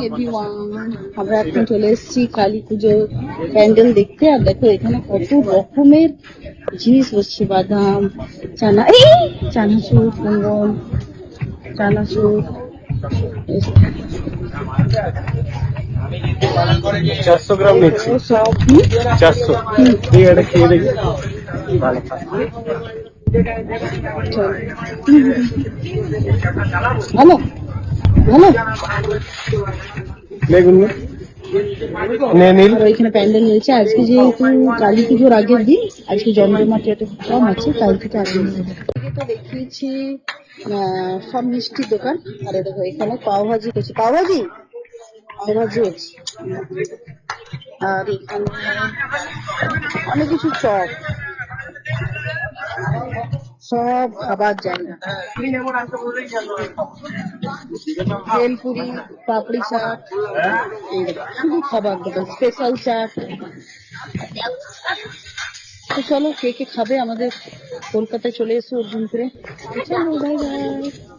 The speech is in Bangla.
এভরিওয়ান, আমরা এখন চলে এসেছি কালী পুজো প্যান্ডেল দেখতে। আর দেখো এখানে কত রকমের জিনিস বসছে, বাদাম, চানাচুর, কুমড়ন, চানাচুর, 400 গ্রাম নিচ্ছি, সব 400। এই এটা খেয়ে দেখি। ভালো। ভালো ভালো। বেগুন নে নীল। আর ওইখানে প্যান্ডেল রয়েছে। আজকে যেহেতু কালী পুজোর আগের দিন, আজকে জমজমাট একটু কম আছে, কাল থেকে আগে তো দেখিয়েছি সব মিষ্টির দোকান। আর দেখো এখানে পাওভাজি করছি, পাওভাজি পাওভাজি হচ্ছে। আর এখানে অনেক কিছু চপ, সব খাবার জায়গা, ভেলপুরি, পাপড়ি চাট, শুধু খাবার দোকান, স্পেশাল চাট। তো চলো কে কে খাবে আমাদের কলকাতায় চলে এসো অর্জুনপুরে। চলো বাই বাই।